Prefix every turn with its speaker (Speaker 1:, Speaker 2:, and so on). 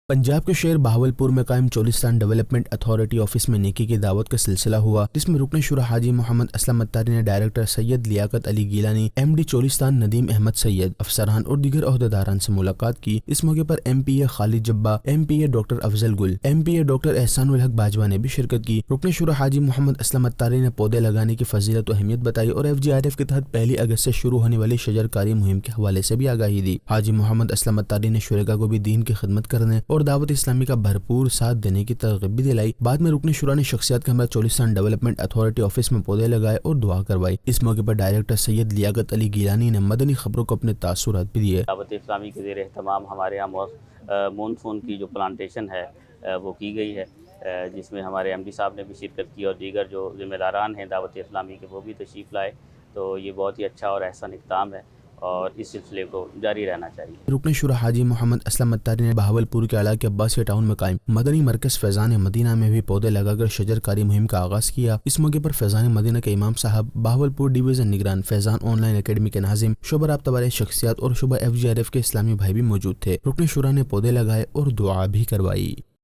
Speaker 1: पंजाब के शहर बहावलपुर में कायम चोलिस्तान डेवलपमेंट अथॉरिटी ऑफिस में नेकी की दावत का सिलसिला हुआ, जिसमें रुकन शुरा हाजी मोहम्मद असलम अत्तारी ने डायरेक्टर सैयद लियाकत अली गीलानी, एमडी चोलिस्तान नदीम अहमद सैयद, अफसरान और दीगर ओहदेदारान से मुलाकात की। इस मौके पर MPA खालिद जब्बा, MPA डॉक्टर अफजल गुल, MPA डॉक्टर एहसानुल हक बाजवा ने भी शिरकत की। रुकन शुरा हाजी मोहम्मद असलम अत्तारी ने पौधे लगाने की फजीलत और अहमियत बताई और FGRF के तहत 1 अगस्त से शुरू होने वाली शजरकारी मुहिम के हवाले से भी आगाही दी। हाजी मोहम्मद असलम अत्तारी ने शुरका को भी दीन की खिदमत करने और दावत इस्लामी का भरपूर साथ देने की तरगीब भी दिलाई। बाद में रुकन शुरा ने शख्सियत के हमरा चोलिस्तान डेवलपमेंट अथॉरिटी ऑफिस में पौधे लगाए और दुआ करवाई। इस मौके पर डायरेक्टर सैयद लियाकत अली गीलानी ने मदनी खबरों को अपने तासुरात भी दिए।
Speaker 2: दावत इस्लामी के ज़ेर एहतमाम हमारे यहाँ मूनसून की जो प्लांटेशन है वो की गई है, जिसमें हमारे MD साहब ने भी शिरकत की और दीगर जो ज़िम्मेदारान हैं दावत इस्लामी के वो भी तशरीफ़ लाए। तो ये बहुत ही अच्छा और एहसन इक़दाम है और इस सिलसिले को जारी रहना चाहिए।
Speaker 1: रुकन शुरा हाजी मोहम्मद असलम अत्तारी ने बहावलपुर के इलाके अब्बासिया टाउन में कायम मदनी मरकज फैज़ान मदीना में भी पौधे लगाकर शजरकारी मुहिम का आगाज किया। इस मौके पर फैज़ान मदीना के इमाम साहब, बहावलपुर डिवीजन निगरान, फैज़ान ऑनलाइन एकेडमी के नाजिम, शुबा राब्ता वाले शख्सियात और शुबा FGRF के इस्लामी भाई भी मौजूद थे। रुकन शुरा ने पौधे लगाए और दुआ भी करवाई।